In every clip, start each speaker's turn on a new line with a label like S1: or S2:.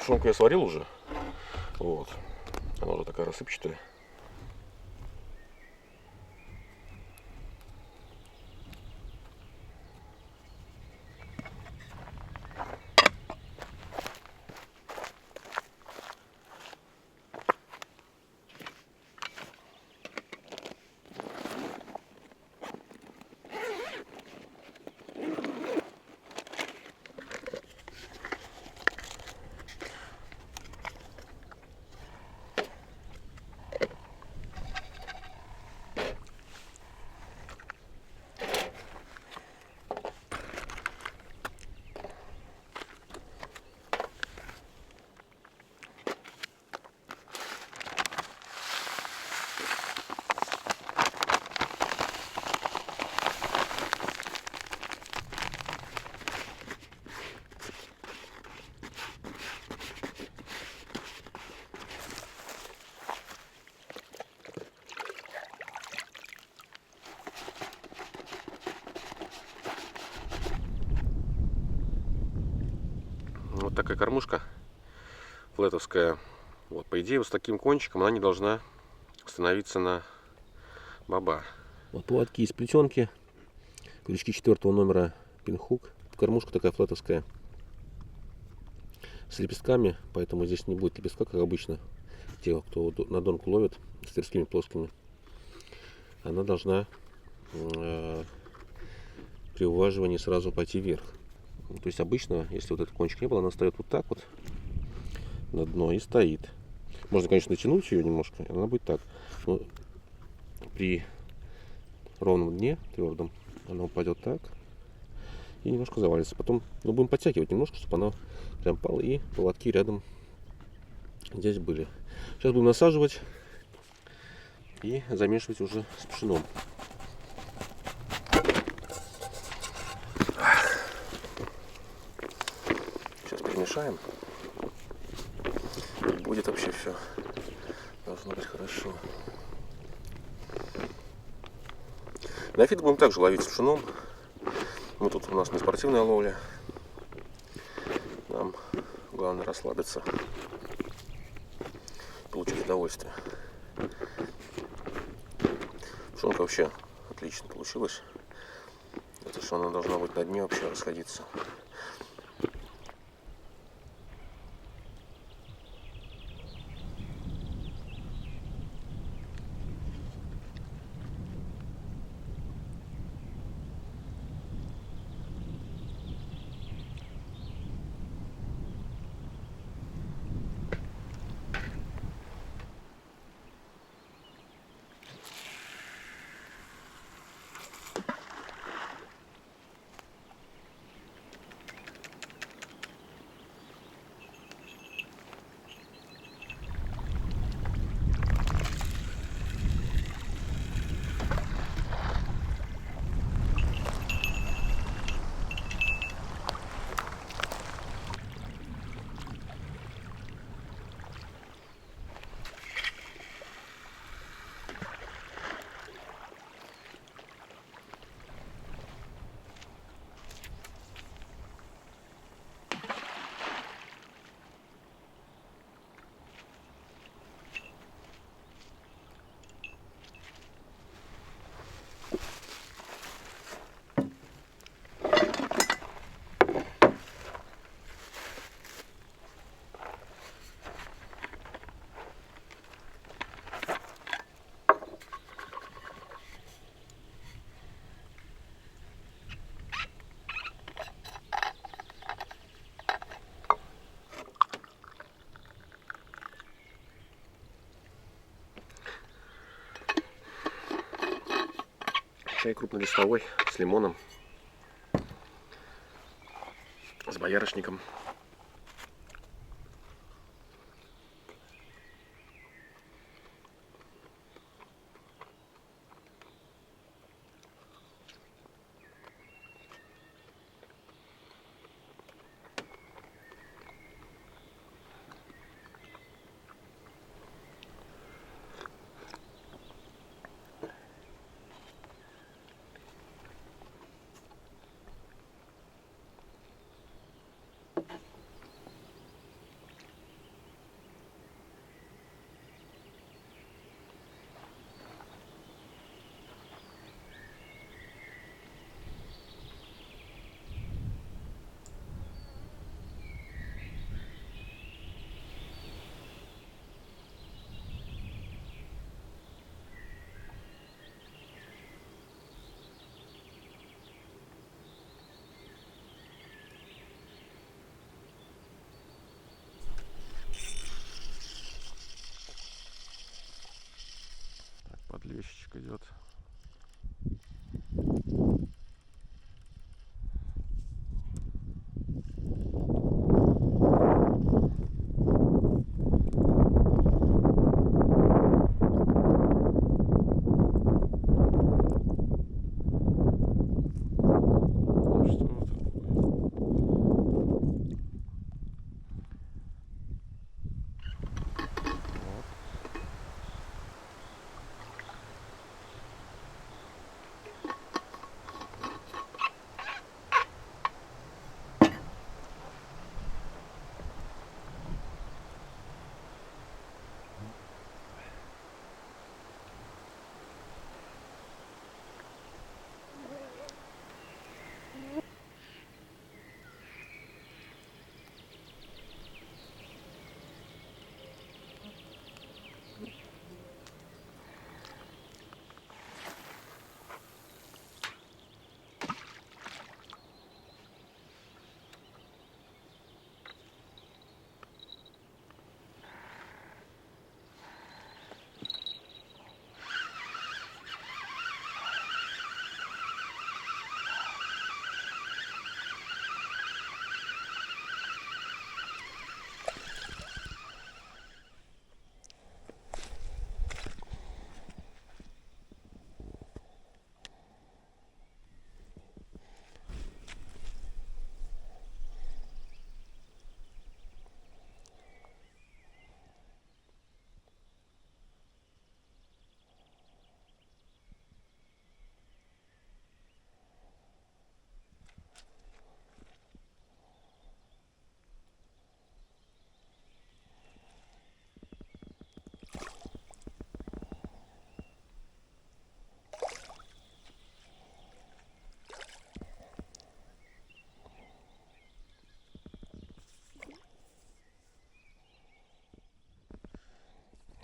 S1: Тушенку я сварил уже. Вот. Она уже такая рассыпчатая. Вот такая кормушка флетовская. Вот, по идее, вот с таким кончиком она не должна становиться на боба. Вот поводки из плетенки, крючки 4 номера пинхук. Кормушка такая флетовская с лепестками, поэтому здесь не будет лепестка, как обычно. Те, кто на донку ловит с тверскими плоскими, она должна при уваживании сразу пойти вверх. То есть обычно, если вот этот кончик не было, она встает вот так вот на дно и стоит. Можно, конечно, натянуть ее немножко, и она будет так. Но при ровном дне, твердом, она упадет так и немножко завалится. Потом будем подтягивать немножко, чтобы она прям пала, и поводки рядом здесь были. Сейчас будем насаживать и замешивать уже с пшеном. Сейчас перемешаем. И будет вообще все. Должно быть хорошо. На фидер будем также ловить с пшеном. Мы тут, у нас не спортивная ловля. Нам главное расслабиться, получить удовольствие. Пшенка вообще отлично получилась. Это что она должна быть на дне вообще расходиться. Чай крупнолистовой с лимоном, с боярышником. Подлещик идет.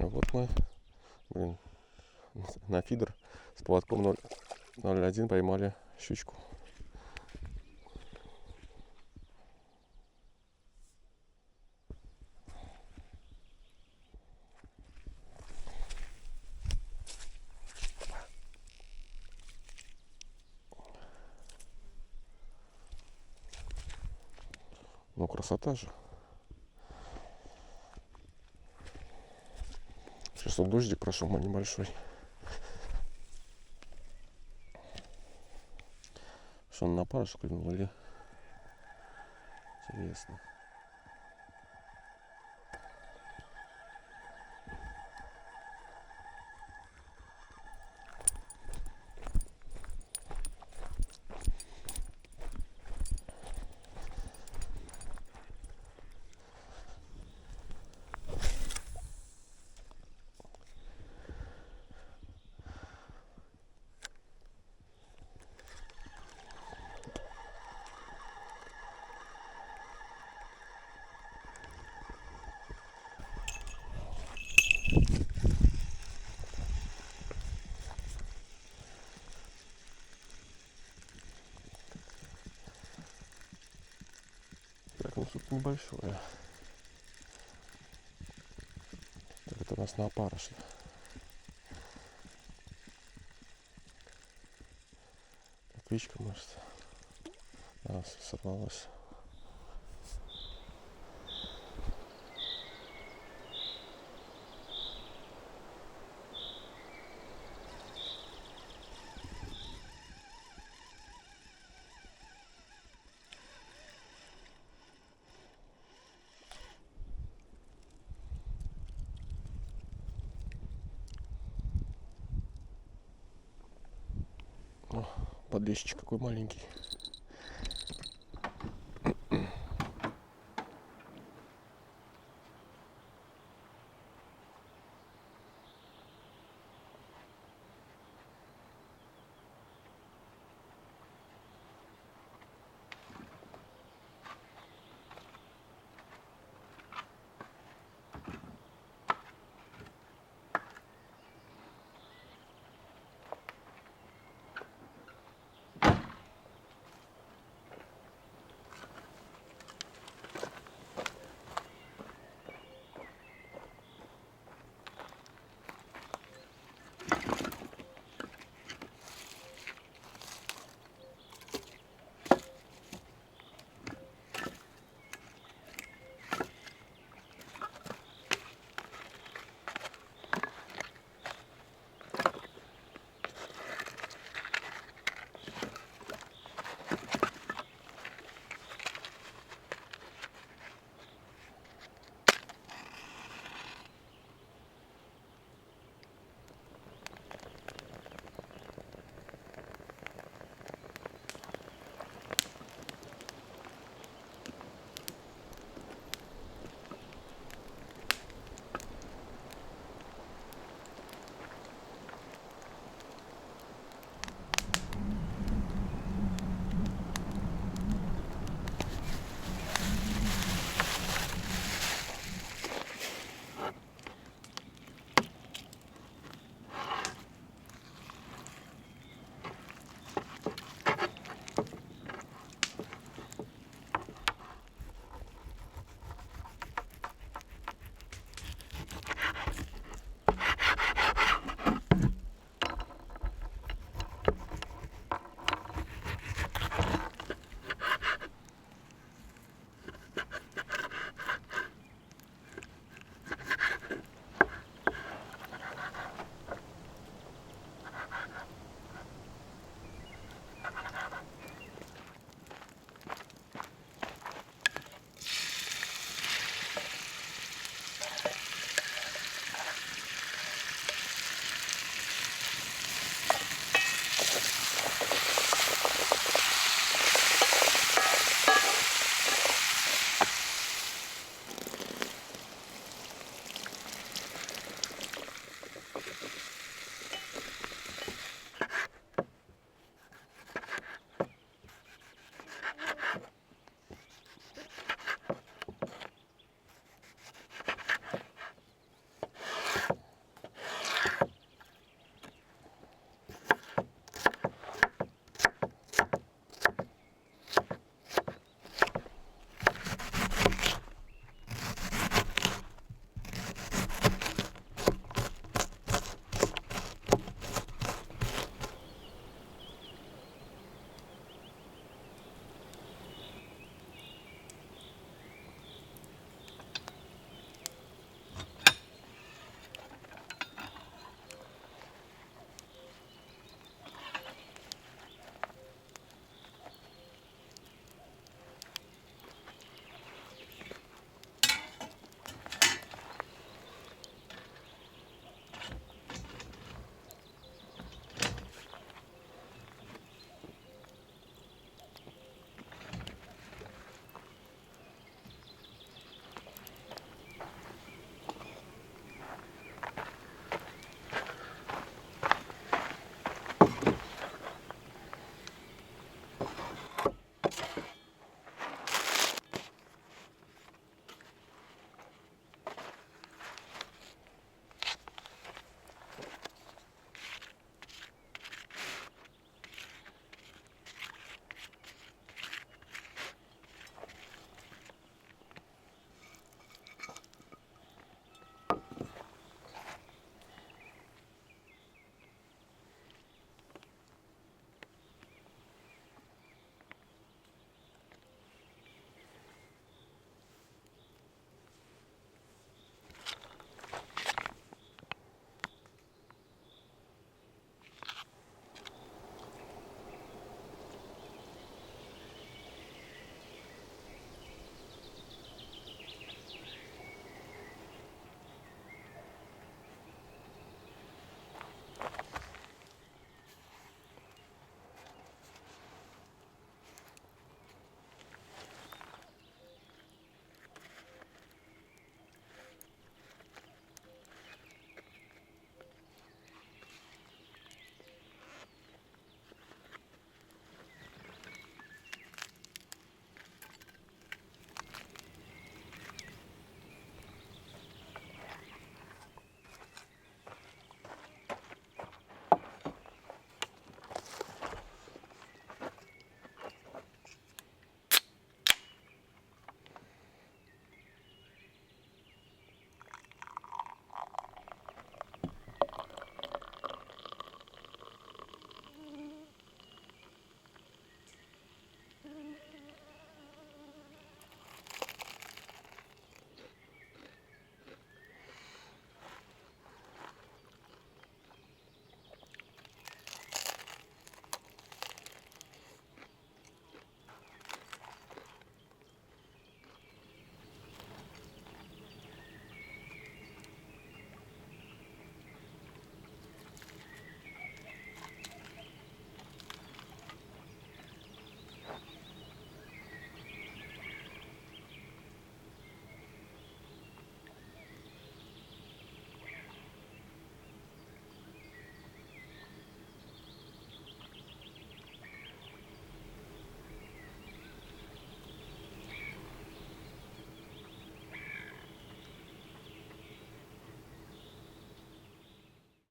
S1: Вот мы, на фидер с поводком 0,01 поймали щучку. Ну, красота же. Сейчас вот дождик прошел, но небольшой. Что он на парыш клюнул или? Интересно. Так, ну тут небольшое. Так, это у нас на опарыше. Кличка, может. А, сорвалась. О, подлещик какой маленький.